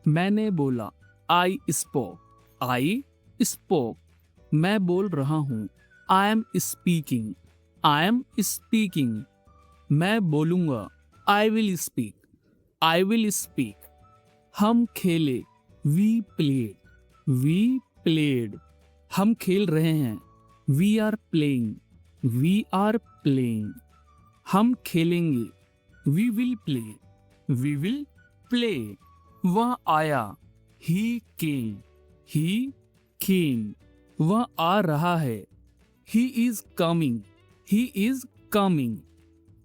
मैंने बोला, I spoke, मैं बोल रहा हूँ, आई एम स्पीकिंग, मैं बोलूँगा, आई विल स्पीक, हम खेले, वी प्लेड, हम खेल रहे हैं, वी आर प्लेइंग, हम खेलेंगे, वी विल प्ले, वह आया, ही केम, वह आ रहा है, ही इज कमिंग,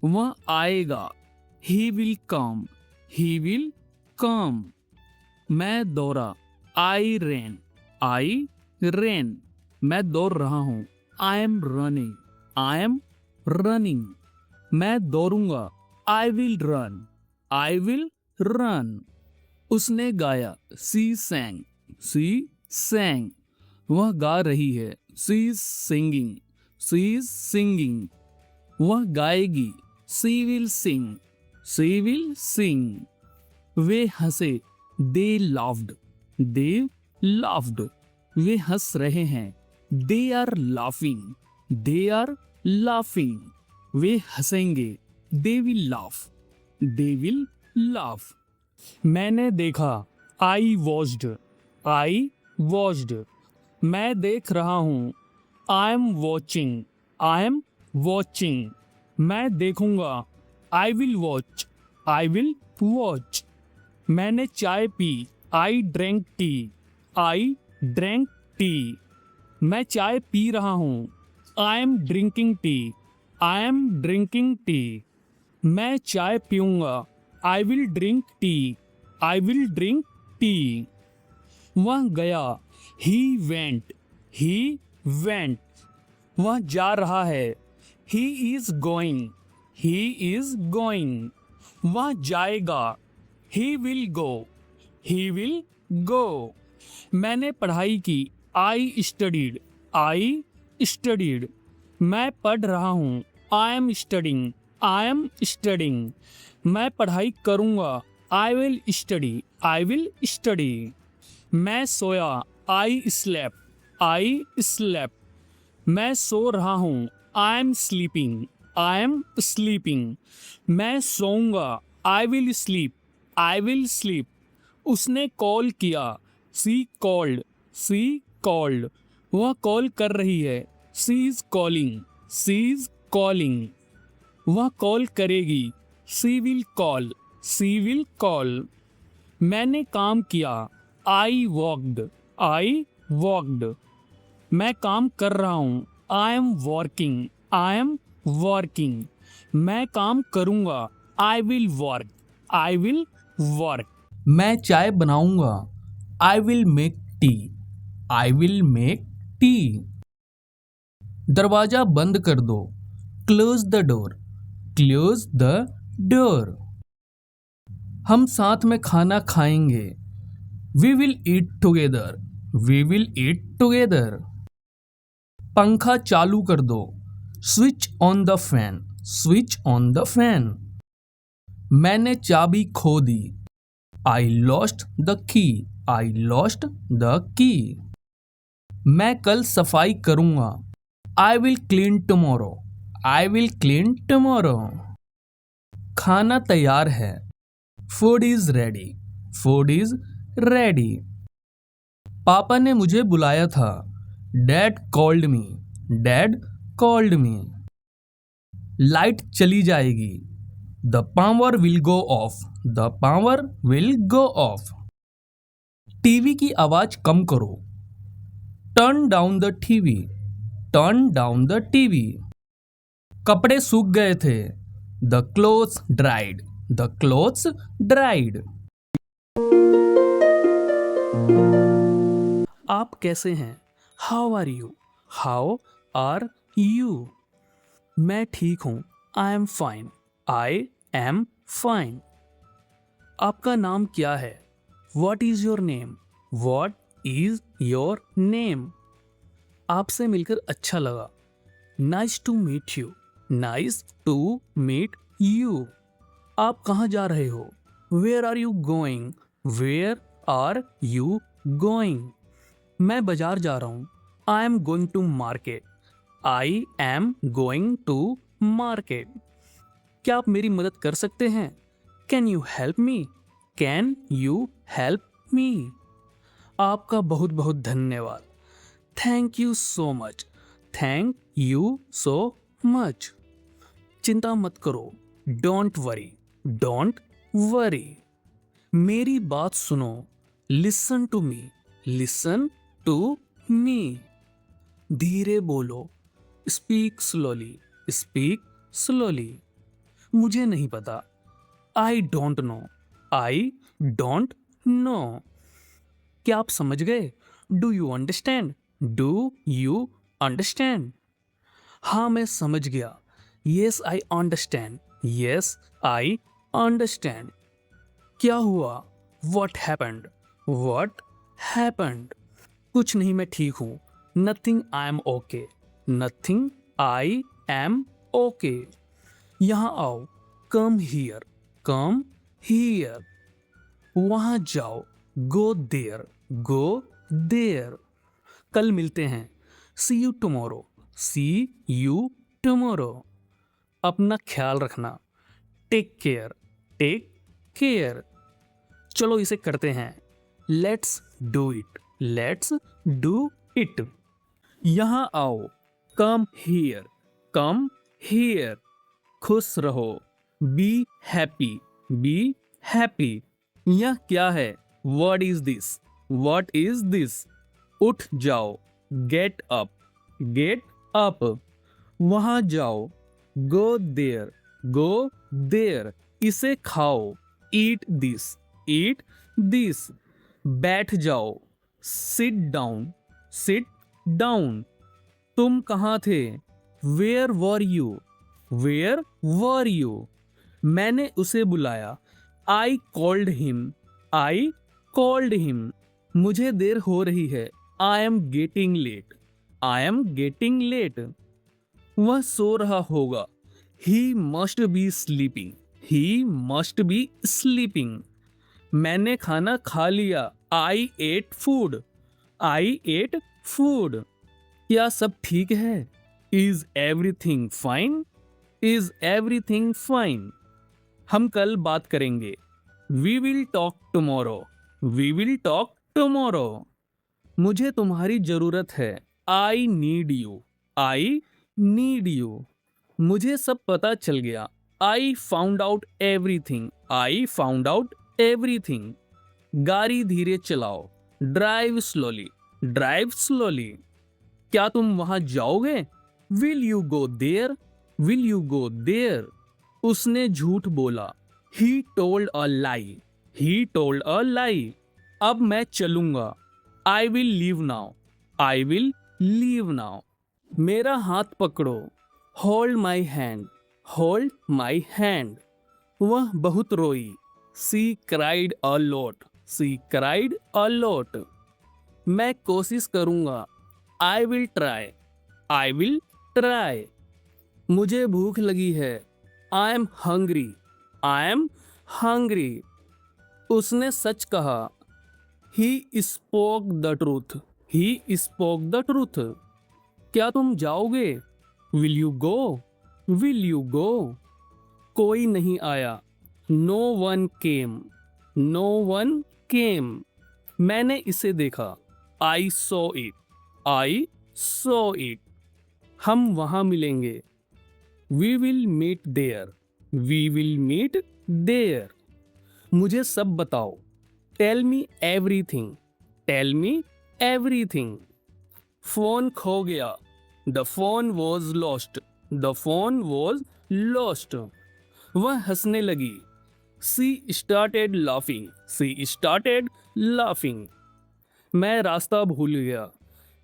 वह आएगा, ही विल कम, मैं दौड़ा, आई रेन, मैं दौड़ रहा हूँ, आई एम रनिंग, मैं दौड़ूंगा, आई विल रन, उसने गाया, शी सैंग, वह गा रही है, शी इज सिंगिंग, वह गाएगी, शी विल सिंग, वे हंसे, दे लाफ्ड, वे हंस रहे हैं, दे आर लाफिंग, वे हंसेंगे, दे विल लाफ, मैंने देखा, आई वॉच्ड, मैं देख रहा हूँ, आई एम वॉचिंग, मैं देखूंगा, आई विल वॉच, मैंने चाय पी, आई ड्रैंक टी, मैं चाय पी रहा हूँ, आई एम ड्रिंकिंग टी, मैं चाय पीऊंगा, आई विल ड्रिंक टी, वह गया, ही वेंट, वह जा रहा है, ही इज गोइंग, वह जाएगा, ही विल गो, मैंने पढ़ाई की, आई स्टडीड, मैं पढ़ रहा हूँ, आई एम स्टडिंग, मैं पढ़ाई करूँगा, आई विल स्टडी, मैं सोया, आई स्लेप, मैं सो रहा हूँ, आई एम स्लीपिंग, मैं सोऊंगा, आई विल स्लीप, उसने कॉल किया, शी कॉल्ड, वह कॉल कर रही है, शी इज कॉलिंग, वह कॉल करेगी, शी विल कॉल, मैंने काम किया, आई वॉकड, मैं काम कर रहा हूँ, आई एम वर्किंग, मैं काम करूँगा, आई विल वर्क, मैं चाय बनाऊँगा, आई विल मेक टी, दरवाजा बंद कर दो, क्लोज द डोर, हम साथ में खाना खाएंगे, वी विल ईट टुगेदर, पंखा चालू कर दो, स्विच ऑन द फैन, मैंने चाबी खो दी, आई लॉस्ट द की, मैं कल सफाई करूँगा, आई विल क्लीन टुमारो, खाना तैयार है, फूड इज रेडी, पापा ने मुझे बुलाया था, डैड कॉल्ड मी, लाइट चली जाएगी, the power will go of, TV की आवाज कम करो, टर्न डाउन द टीवी, कपड़े सूख गए थे, द क्लोथ्स ड्राइड, आप कैसे हैं, हाउ आर यू, मैं ठीक हूँ, आई एम फाइन, आपका नाम क्या है, व्हाट इज योर नेम, आपसे मिलकर अच्छा लगा, नाइस टू मीट यू, आप कहाँ जा रहे हो, where are are you going? मैं बाजार जा रहा हूँ। I am going to market. I am going to market. क्या आप मेरी मदद कर सकते हैं? Can you help me? Can you help me? आपका बहुत बहुत धन्यवाद। Thank you so much. Thank you so much. चिंता मत करो। Don't worry. Don't worry. मेरी बात सुनो। Listen to me. Listen to me. धीरे बोलो। Speak slowly. Speak slowly. मुझे नहीं पता। I don't know. I don't know. क्या आप समझ गए? Do you understand? Do you understand? हाँ, मैं समझ गया। Yes I understand. Yes I understand. क्या हुआ? What happened? What happened? कुछ नहीं, मैं ठीक हूँ। Nothing, I am okay. Nothing, I am okay. यहाँ आओ। Come here. Come here. वहाँ जाओ। Go there. Go there. कल मिलते हैं। See you tomorrow. C you tomorrow. अपना ख्याल रखना। Take care. Take care. चलो इसे करते हैं। Let's do it. Let's do it. यहाँ आओ। Come here. Come here. खुश रहो। Be happy. Be happy. यह क्या है? What is this? What is this? उठ जाओ। Get up. Get up. वहां जाओ। Go there. Go there. इसे खाओ। Eat this. Eat this. बैठ जाओ। Sit down. Sit down. तुम कहाँ थे? Where were you? Where were you? मैंने उसे बुलाया। I called him. I called him. मुझे देर हो रही है। I am getting late. I am getting late. वह सो रहा होगा। He must be sleeping. He must be sleeping. मैंने खाना खा लिया। I ate food. I ate food. क्या सब ठीक है? Is everything fine? Is everything fine? हम कल बात करेंगे। We will talk tomorrow. We will talk tomorrow. मुझे तुम्हारी जरूरत है। I need you. I need you. मुझे सब पता चल गया। I found out everything. I found out everything. गाड़ी धीरे चलाओ। Drive slowly. Drive slowly. क्या तुम वहां जाओगे? Will you go there? Will you go there? उसने झूठ बोला। He told a lie. He told a lie. अब मैं चलूंगा। I will leave now. I will leave now. मेरा हाथ पकड़ो। Hold my hand. Hold my hand. वह बहुत रोई। She cried a lot. She cried a lot. मैं कोशिश करूंगा। I will try. I will try. मुझे भूख लगी है। I am hungry. I am hungry. उसने सच कहा। He spoke the truth. He spoke the truth. क्या तुम जाओगे? Will you go? Will you go? कोई नहीं आया। No one came. No one came. मैंने इसे देखा। I saw it. I saw it. हम वहां मिलेंगे। We will meet there. We will meet there. मुझे सब बताओ। Tell me everything. Tell me everything. Phone खो गया। The phone was lost. The phone was lost. वह हंसने लगी। She started laughing. She started laughing. मैं रास्ता भूल गया।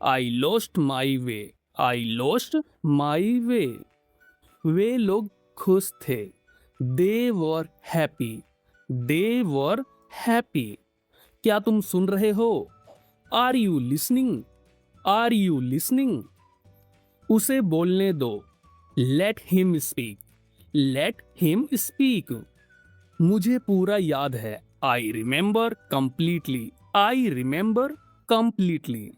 I lost my way. I lost my वे। वे लोग खुश थे। They were happy. They were happy. क्या तुम सुन रहे हो? Are you listening? Are you listening? उसे बोलने दो। Let him speak. Let him speak. मुझे पूरा याद है। I remember completely, I remember completely.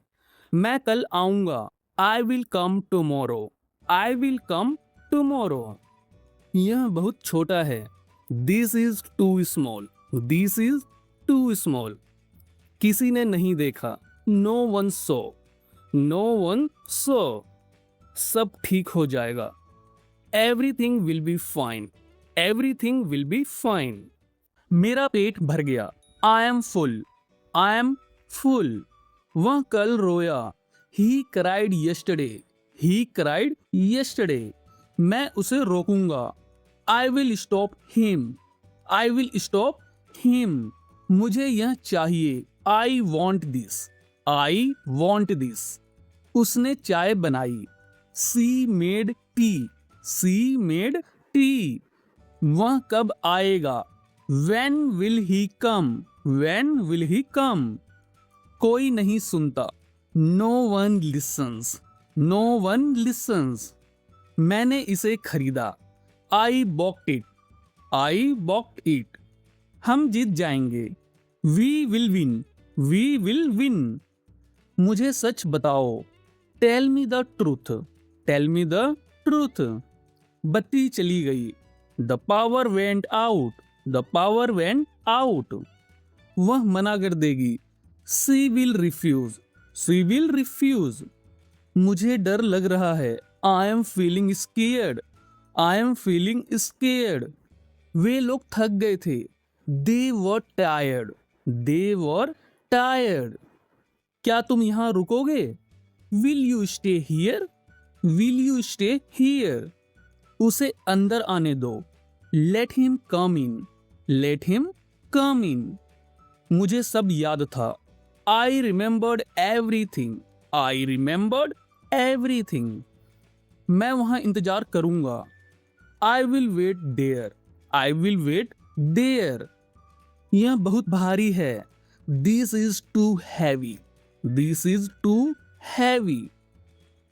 मैं कल आऊंगा, I will come tomorrow, I will come tomorrow. यह बहुत छोटा है, this is too small, this is too small. किसी ने नहीं देखा, नो वन सो, नो वन सो। सब ठीक हो जाएगा, everything will be fine, everything will be fine. मेरा पेट भर गया, I am full, I am full. वह कल रोया, he cried yesterday, he cried yesterday. मैं उसे रोकूंगा, I will stop him, I will stop him. मुझे यह चाहिए, I want this, I want this. उसने चाय बनाई, she made tea, she made tea. वह कब आएगा, When will he come? When will he come? कोई नहीं सुनता, no one listens, no one listens। मैंने इसे खरीदा, I bought it, I bought it। हम जीत जाएंगे, we will win, we will win। मुझे सच बताओ, tell me the truth, tell me the truth। बत्ती चली गई, the power went out, the power went out. वह मना कर देगी, she will refuse, she will refuse. मुझे डर लग रहा है, I am feeling scared, I am feeling scared. वे लोग थक गए थे, they were tired, they were tired. क्या तुम यहां रुकोगे, will you stay here, will you stay here. उसे अंदर आने दो, let him come in, let him come in. मुझे सब याद था, I remembered everything, I remembered everything. मैं वहां इंतजार करूंगा, I will wait there, I will wait there. यह बहुत भारी है, this is too heavy, this is too heavy.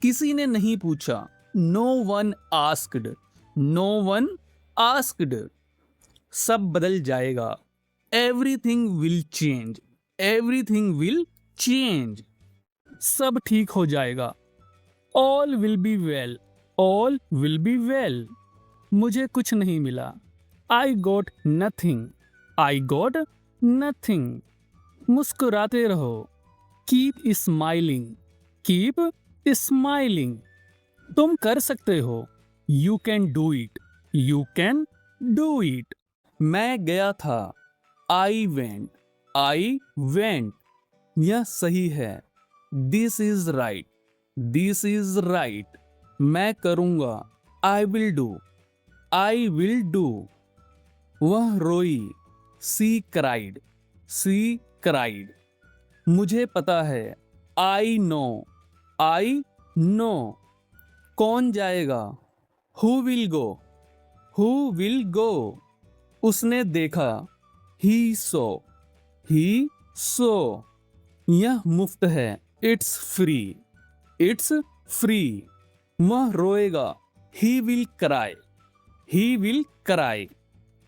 किसी ने नहीं पूछा, no one asked, no one asked. सब बदल जाएगा, everything will change, everything will change. सब ठीक हो जाएगा, all will be well, all will be well. मुझे कुछ नहीं मिला, I got nothing, I got nothing. मुस्कुराते रहो, कीप स्माइलिंग, कीप स्माइलिंग। तुम कर सकते हो, you can do it, you can do it. मैं गया था, आई वेंट, आई वेंट। यह सही है, this is right, this is right. मैं करूंगा, I will do, I will do. वह रोई, सी क्राइड, सी क्राइड। मुझे पता है, आई नो, आई नो। कौन जाएगा, who will go, who will go. उसने देखा, ही सो, ही सो। यह मुफ्त है, इट्स फ्री, इट्स फ्री। वह रोएगा, he will cry, he will cry.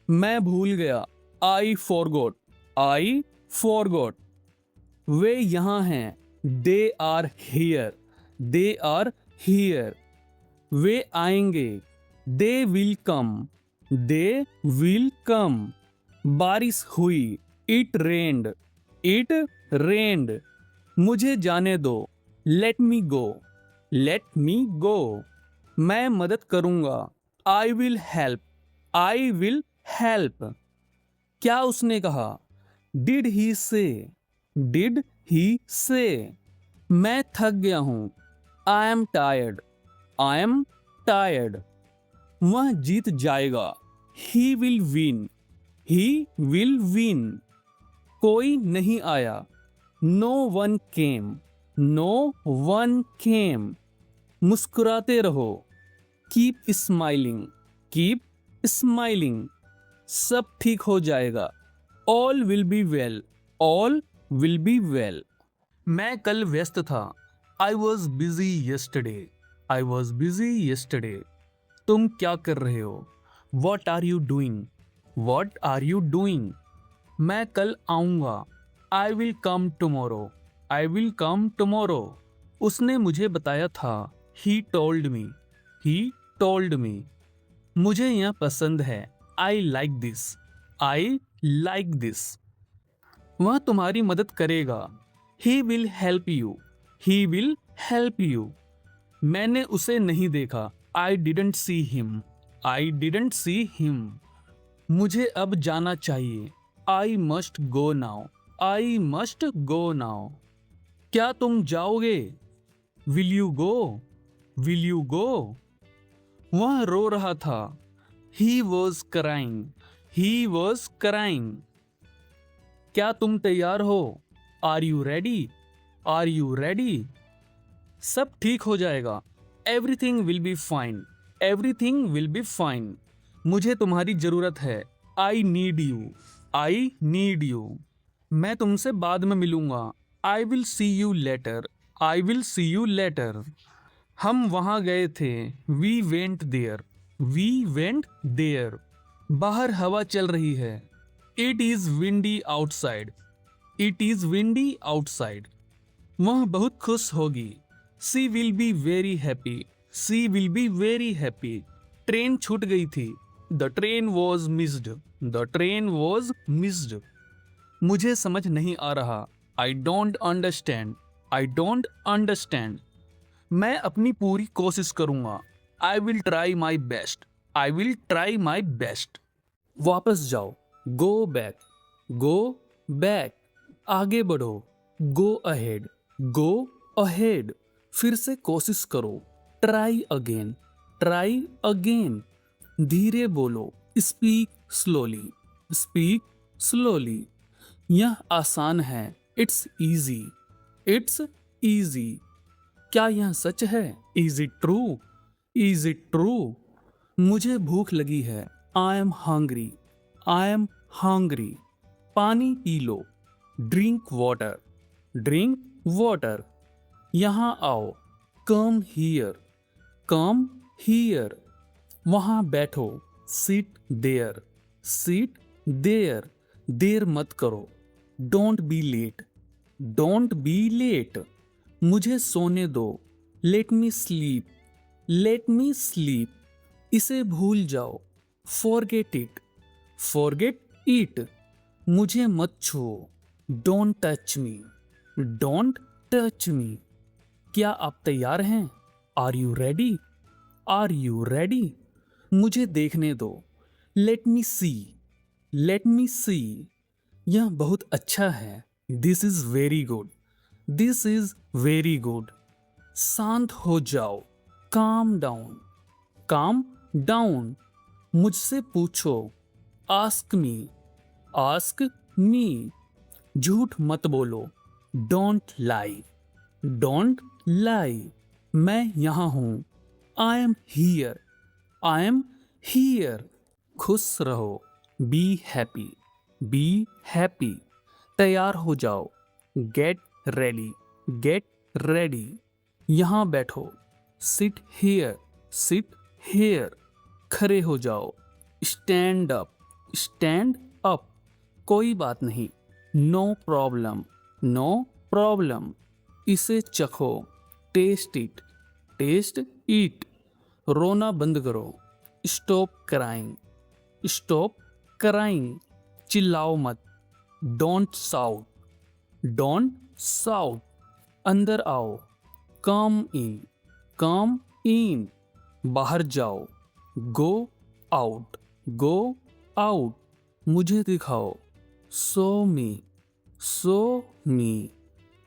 मैं भूल गया, आई फॉरगॉट, आई फॉरगॉट। वे यहाँ हैं, they are here, they are here. वे आएंगे, they will come, they will come. बारिश हुई, इट रेन्ड, इट रेन्ड। मुझे जाने दो, लेट मी गो, लेट मी गो। मैं मदद करूंगा, I will help, I will help. क्या उसने कहा, डिड ही से, डिड ही से। मैं थक गया हूं, I am tired, I am tired. वह जीत जाएगा, he will win, he will win. कोई नहीं आया, no one came, no one came. मुस्कुराते रहो, कीप स्माइलिंग, कीप स्माइलिंग। सब ठीक हो जाएगा, all will be well, all will be well. मैं कल व्यस्त था, I was busy yesterday, I was busy yesterday. तुम क्या कर रहे हो, what are you doing, what are you doing. मैं कल आऊँगा। I will come tomorrow. I will come tomorrow. उसने मुझे बताया था। He told me. He told me. मुझे यह पसंद है। I like this. I like this. वह तुम्हारी मदद करेगा। He will help you. He will help you. मैंने उसे नहीं देखा। I didn't see him. I didn't see him. मुझे अब जाना चाहिए। I must go now. I must go now. क्या तुम जाओगे? Will you go? Will you go? वह रो रहा था। He was crying. He was crying. क्या तुम तैयार हो? Are you ready? Are you ready? सब ठीक हो जाएगा। Everything will be fine. Everything will be fine. मुझे तुम्हारी जरूरत है। I need you. I need you. मैं तुमसे बाद में मिलूंगा। I will see you later. I will see you later. हम वहां गए थे। We went there. We went there. बाहर हवा चल रही है। It is windy outside. It is windy outside. वह बहुत खुश होगी। She will be very happy. She will be very happy. Train छूट गई थी। The train was missed. The train was missed. मुझे समझ नहीं आ रहा। I don't understand. I don't understand. मैं अपनी पूरी कोशिश करूंगा। I will try my best. I will try my best. वापस जाओ। Go back. Go back. आगे बढ़ो। Go ahead. Go ahead. फिर से कोशिश करो। Try again. Try again. धीरे बोलो। Speak slowly. Speak slowly. यह आसान है। It's easy. It's easy. क्या यह सच है? Is it true? Is it true? मुझे भूख लगी है। I am hungry. I am hungry. पानी पी लो। Drink water. Drink water. यहाँ आओ। Come here. Come here. वहाँ बैठो। Sit there. Sit there. देर मत करो। Don't be late. Don't be late. मुझे सोने दो। Let me sleep. Let me sleep. इसे भूल जाओ। Forget it. Forget it. मुझे मत छुओ। Don't touch me. Don't touch मी। क्या आप तैयार हैं? Are you ready? Are you ready? मुझे देखने दो। Let me see. Let me see. यह बहुत अच्छा है। This is very good. This is very good. शांत हो जाओ। Calm down. Calm down. मुझसे पूछो। Ask me. Ask me. झूठ मत बोलो। Don't lie. Don't lie. मैं यहाँ हूँ। I am here. I am here. खुश रहो। Be happy. Be happy. तैयार हो जाओ। Gate ready. Get ready. यहाँ बैठो। Sit here. Sit here. खड़े हो जाओ। Stand up. Stand up. कोई बात नहीं। No problem. No problem. इसे चखो। Taste it. Taste it. रोना बंद करो। Stop crying. Stop crying. चिल्लाओ मत। Don't shout. Don't shout. अंदर आओ। Come in. Come in. बाहर जाओ। Go out. Go out. मुझे दिखाओ। Show me. Show me.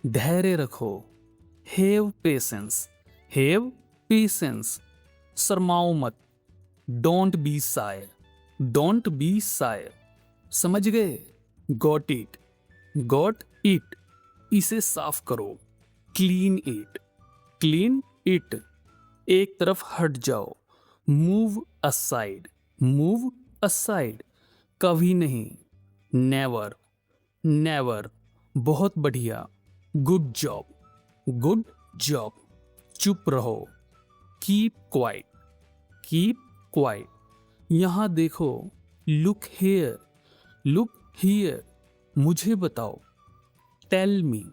धैर्य रखो। Have patience. Have patience. शर्माओ मत। Don't be shy. Don't be shy. समझ गए? Got it. Got it. इसे साफ करो। Clean it. Clean it. एक तरफ हट जाओ। Move aside. Move aside. कभी नहीं। नेवर। नेवर। बहुत बढ़िया। Good job. Good job. चुप रहो। Keep quiet. Keep quiet. यहाँ देखो। Look here. Look here. मुझे बताओ। Tell me,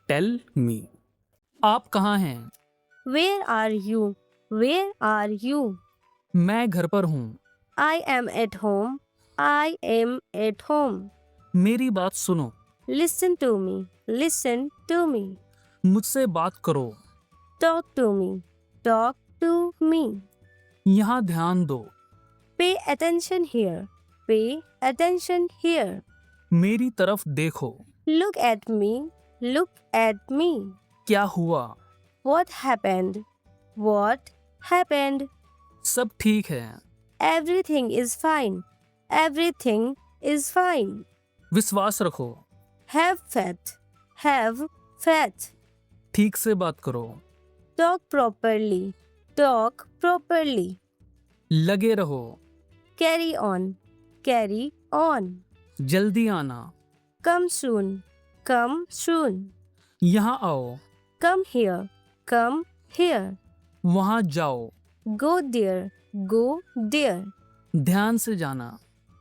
tell me. आप कहाँ हैं? Where are you? Where are you? मैं घर पर हूँ। I am at home. I am at home. मेरी बात सुनो। Listen to me. Listen to me. मुझसे बात करो। Talk to me. Talk to me. यहाँ ध्यान दो। Pay attention here. Pay attention here. मेरी तरफ देखो। Look at me. Look at me. क्या हुआ? What happened? What happened? सब ठीक है। Everything is fine. Everything is fine. विश्वास रखो। Have faith. Have faith. ठीक से बात करो। Talk properly. Talk properly. लगे रहो। Carry on. Carry on. जल्दी आना। Come soon. Come soon. यहाँ आओ। Come here. Come here. वहाँ जाओ। Go there. Go there. ध्यान से जाना।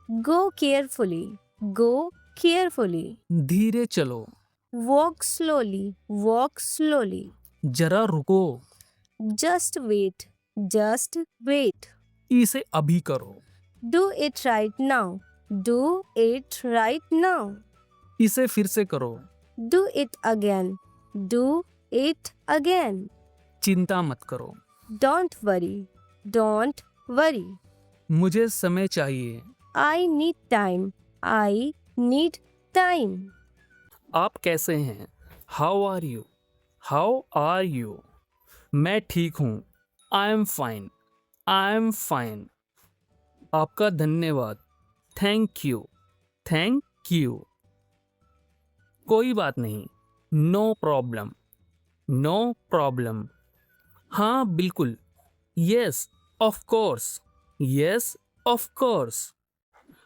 Go carefully. Go carefully. धीरे चलो। Walk slowly. Walk slowly. जरा रुको। Just wait. Just wait. इसे अभी करो। Do it right now. Do it right now. इसे फिर से करो। Do it again. Do it again. चिंता मत करो। Don't worry. Don't worry. मुझे समय चाहिए। I need time. I need time. आप कैसे हैं? How are you? How are you? मैं ठीक हूँ। I am fine. I am fine. आपका धन्यवाद। Thank you. Thank you. कोई बात नहीं। No problem. No problem. हाँ बिल्कुल। Yes of course. Yes of course.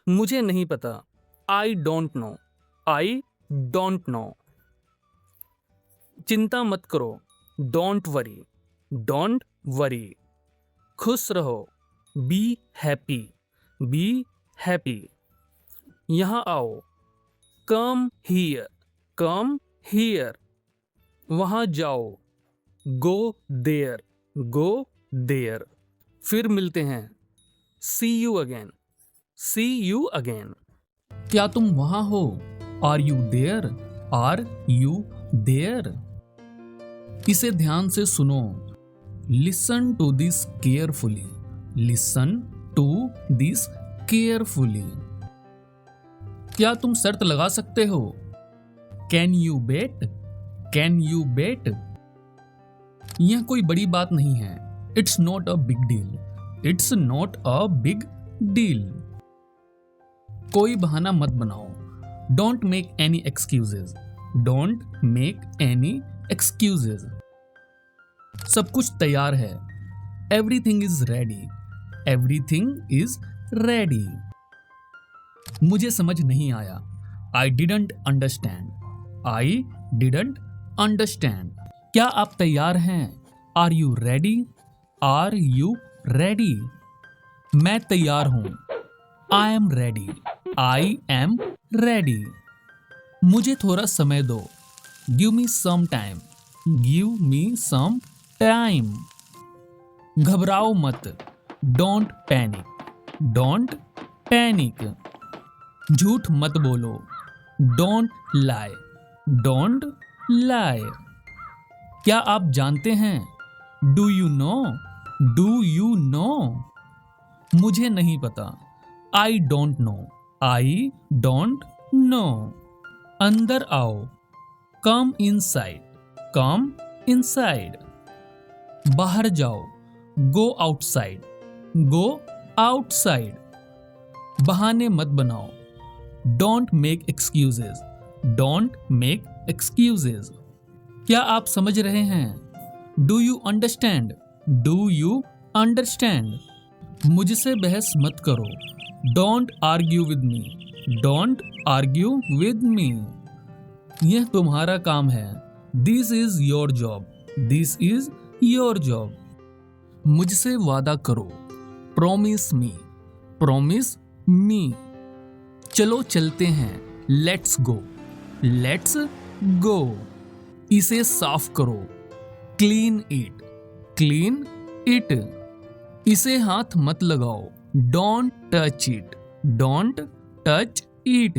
मुझे नहीं पता। I don't know. I don't know. चिंता मत करो। Don't worry. Don't worry. खुश रहो। Be happy. Be happy. यहाँ आओ। Come here. Come here. वहाँ जाओ। Go there. Go there. फिर मिलते हैं। See you again. See you again. क्या तुम वहाँ हो? Are you there? Are you there? इसे ध्यान से सुनो। Listen to this carefully. Listen to this carefully. क्या तुम शर्त लगा सकते हो? Can you bet? Can you bet? यह कोई बड़ी बात नहीं है। It's not a big deal. It's not a big deal. कोई बहाना मत बनाओ। Don't make any excuses. Don't make any excuses. सब कुछ तैयार है। Everything is ready. Everything is ready. मुझे समझ नहीं आया। I didn't understand. I didn't understand. क्या आप तैयार हैं? Are you ready? Are you ready? मैं तैयार हूं। I am ready. I am ready. मुझे थोड़ा समय दो। Give me some time. Give me some time. घबराओ मत। Don't panic. Don't panic. झूठ मत बोलो। Don't lie. Don't lie. क्या आप जानते हैं? Do you know? Do you know? मुझे नहीं पता। I don't know. I don't no. अंदर आओ। Come inside. Come inside. बाहर जाओ। Go outside. Go outside. बहाने मत बनाओ। Don't make excuses. Don't make excuses. क्या आप समझ रहे हैं? Do you understand? Do you understand? मुझसे बहस मत करो। Don't argue with me. Don't argue with me. यह तुम्हारा काम है। This is your job. This is your job. मुझसे वादा करो। Promise me. Promise me. चलो चलते हैं। Let's go, let's go. इसे साफ करो, क्लीन इट, क्लीन इट। इसे हाथ मत लगाओ, don't touch it, don't touch it.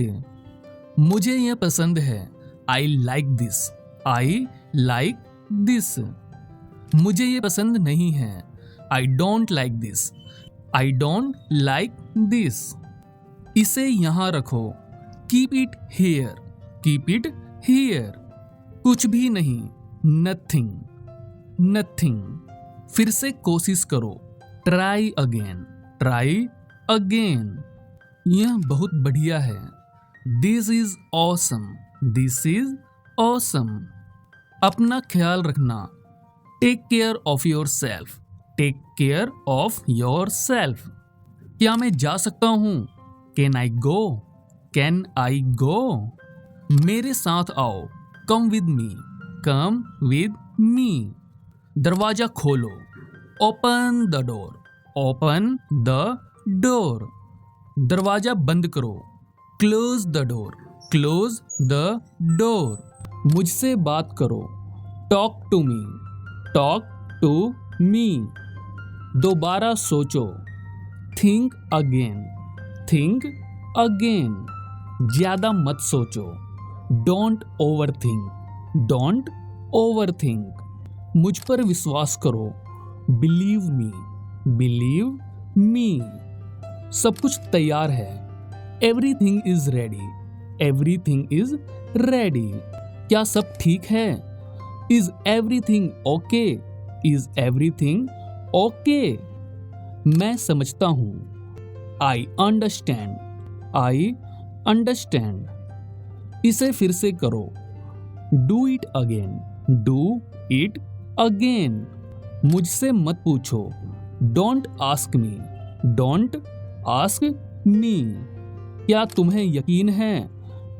मुझे यह पसंद है, I like this, I like this. मुझे ये पसंद नहीं है, I don't like this, I don't like this. इसे यहां रखो, keep it here, keep it here. कुछ भी नहीं, नथिंग, नथिंग। फिर से कोशिश करो, ट्राई अगेन, ट्राई अगेन। यह बहुत बढ़िया है, this is awesome, this is awesome. अपना ख्याल रखना, take care of yourself, take care of yourself. क्या मैं जा सकता हूं? Can I go, can I go. मेरे साथ आओ, come with me, come with me. दरवाजा खोलो, open the door, open the door. दरवाजा बंद करो, close the door, close the door. मुझसे बात करो, talk to me, talk to me. दोबारा सोचो, थिंक अगेन, थिंक अगेन। ज्यादा मत सोचो, don't overthink, don't overthink. मुझ पर विश्वास करो, बिलीव मी, बिलीव मी। सब कुछ तैयार है, everything is ready, everything is ready. क्या सब ठीक है? Is everything okay, is everything okay. मैं समझता हूं, आई अंडरस्टैंड, आई अंडरस्टैंड। इसे फिर से करो, do it again, do it again. मुझसे मत पूछो, don't ask me, don't ask me. क्या तुम्हें यकीन है?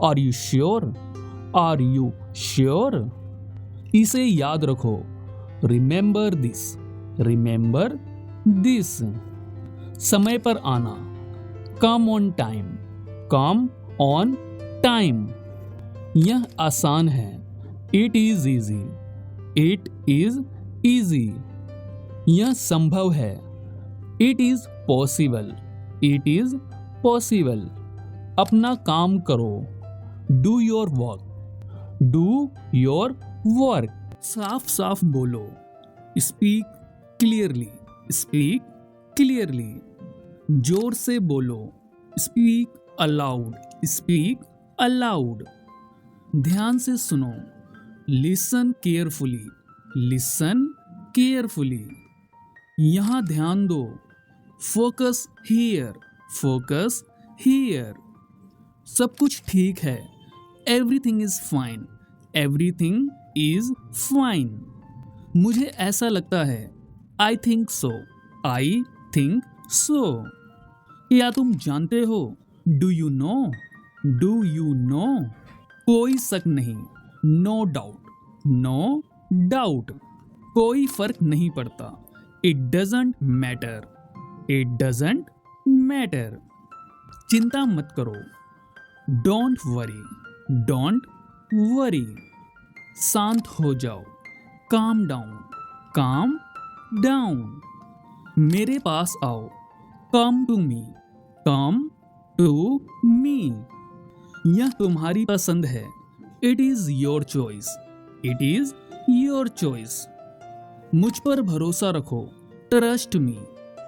Are you sure, are you sure. इसे याद रखो, रिमेंबर दिस, रिमेंबर दिस। समय पर आना, come on time, come on time. यह आसान है, it is easy, it is easy. यह संभव है, it is possible, it is possible. अपना काम करो, do your work, do your work. साफ साफ बोलो, स्पीक क्लियरली, स्पीक क्लियरली। जोर से बोलो, स्पीक अलाउड, स्पीक अलाउड। ध्यान से सुनो, लिसन केयरफुली, लिसन केयरफुली। यहां ध्यान दो, फोकस हियर, फोकस हियर। सब कुछ ठीक है, everything is fine, everything is fine. मुझे ऐसा लगता है, I think so, I think so. क्या तुम जानते हो? Do you know, do you know. कोई शक नहीं, नो डाउट, नो डाउट। कोई फर्क नहीं पड़ता, it doesn't matter, it doesn't matter. चिंता मत करो, डोंट वरी, डोंट वरी। शांत हो जाओ, काम डाउन, काम डाउन। मेरे पास आओ, come to me, come to me. यह तुम्हारी पसंद है, it is your choice, it is your choice. मुझ पर भरोसा रखो, ट्रस्ट मी,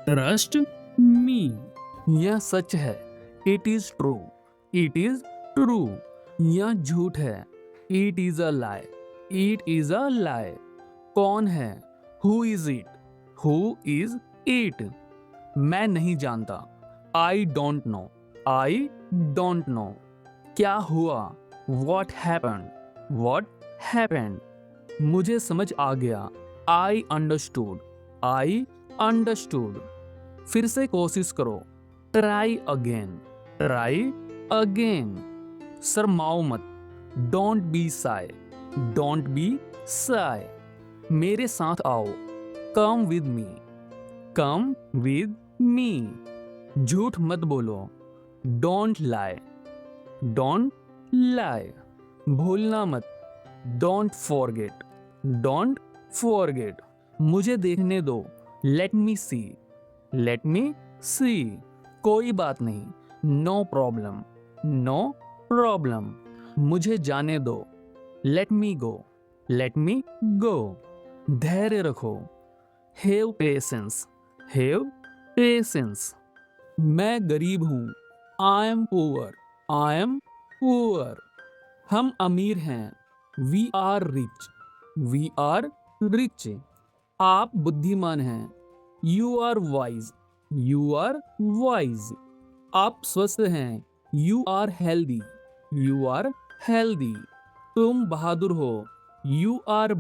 ट्रस्ट मी। यह सच है, it is true, it is true. यह झूठ है, it is a lie, it is a lie. कौन है? Who is it, who is it. मैं नहीं जानता, I don't know, I don't know. क्या हुआ? What happened, what happened. मुझे समझ आ गया, आई अंडरस्टूड, आई अंडरस्टूड। फिर से कोशिश करो, ट्राई अगेन, ट्राई अगेन। शर्माओ मत, don't be Sai, don't be Sai. मेरे साथ आओ, come with me, come with me. झूठ मत बोलो, डोंट लाई, डोंट lie, भूलना मत, don't forget, don't forget, मुझे देखने दो, let me see, कोई बात नहीं, no problem, मुझे जाने दो, let me go, धैर्य रखो, have patience, मैं गरीब हूँ, I am poor, हम अमीर हैं, we are rich, आप बुद्धिमान हैं, you are wise, आप स्वस्थ हैं, you are healthy, तुम बहादुर हो, you are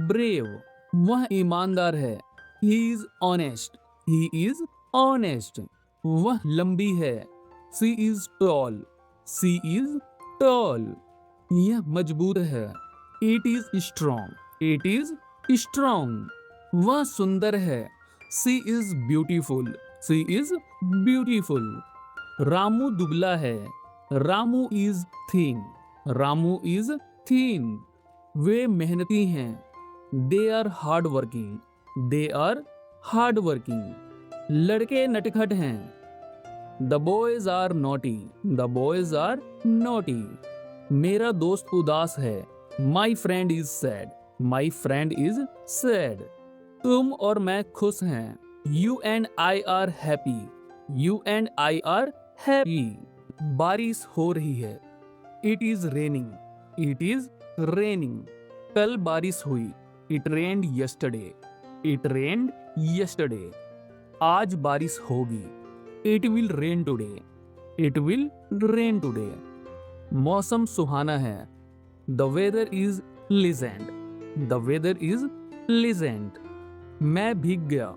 brave, वह ईमानदार है, he is honest, वह लंबी है, she is tall, यह मजबूत है, it is strong, वह सुंदर है, she is beautiful, रामू दुबला है, रामू is thin, वे मेहनती हैं, they are hardworking, लड़के नटखट हैं, the boys are naughty, मेरा दोस्त उदास है, my friend is sad, तुम और मैं खुश हैं, you and I are happy, बारिश हो रही है, it is raining, कल बारिश हुई, it rained yesterday, आज बारिश होगी, it will rain today, मौसम सुहाना है, the weather is pleasant, मैं भीग गया,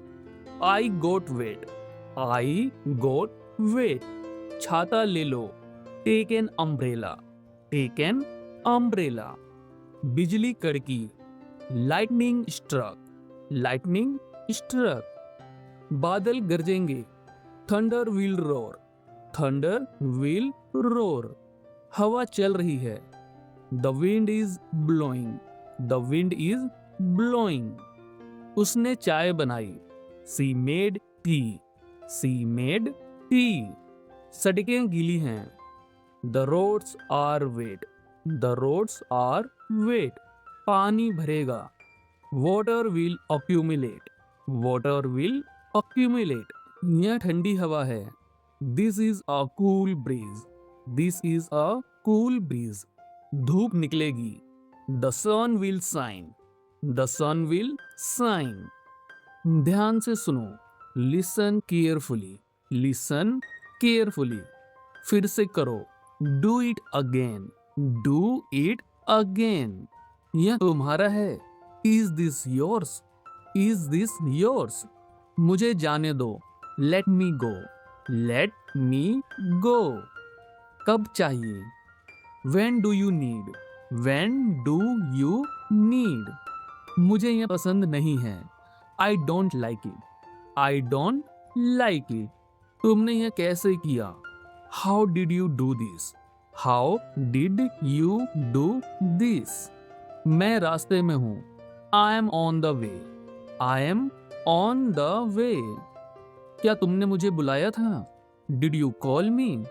I got wet, छाता ले लो, take an umbrella, बिजली कड़की, lightning struck, बादल गरजेंगे, thunder will roar, हवा चल रही है, the wind is blowing, उसने चाय बनाई, she made tea, सड़कें गीली हैं, the roads are wet, पानी भरेगा, water will accumulate, यह ठंडी हवा है, this is a cool breeze, धूप निकलेगी, the sun will shine, ध्यान से सुनो, listen carefully, फिर से करो, do it again, यह तुम्हारा है, is this yours, मुझे जाने दो, let me go, कब चाहिए, when do you need, मुझे यह पसंद नहीं है, I don't like it, तुमने यह कैसे किया, how did you do this, मैं रास्ते में हूँ, I am on the way, क्या तुमने मुझे बुलाया था, did you call me,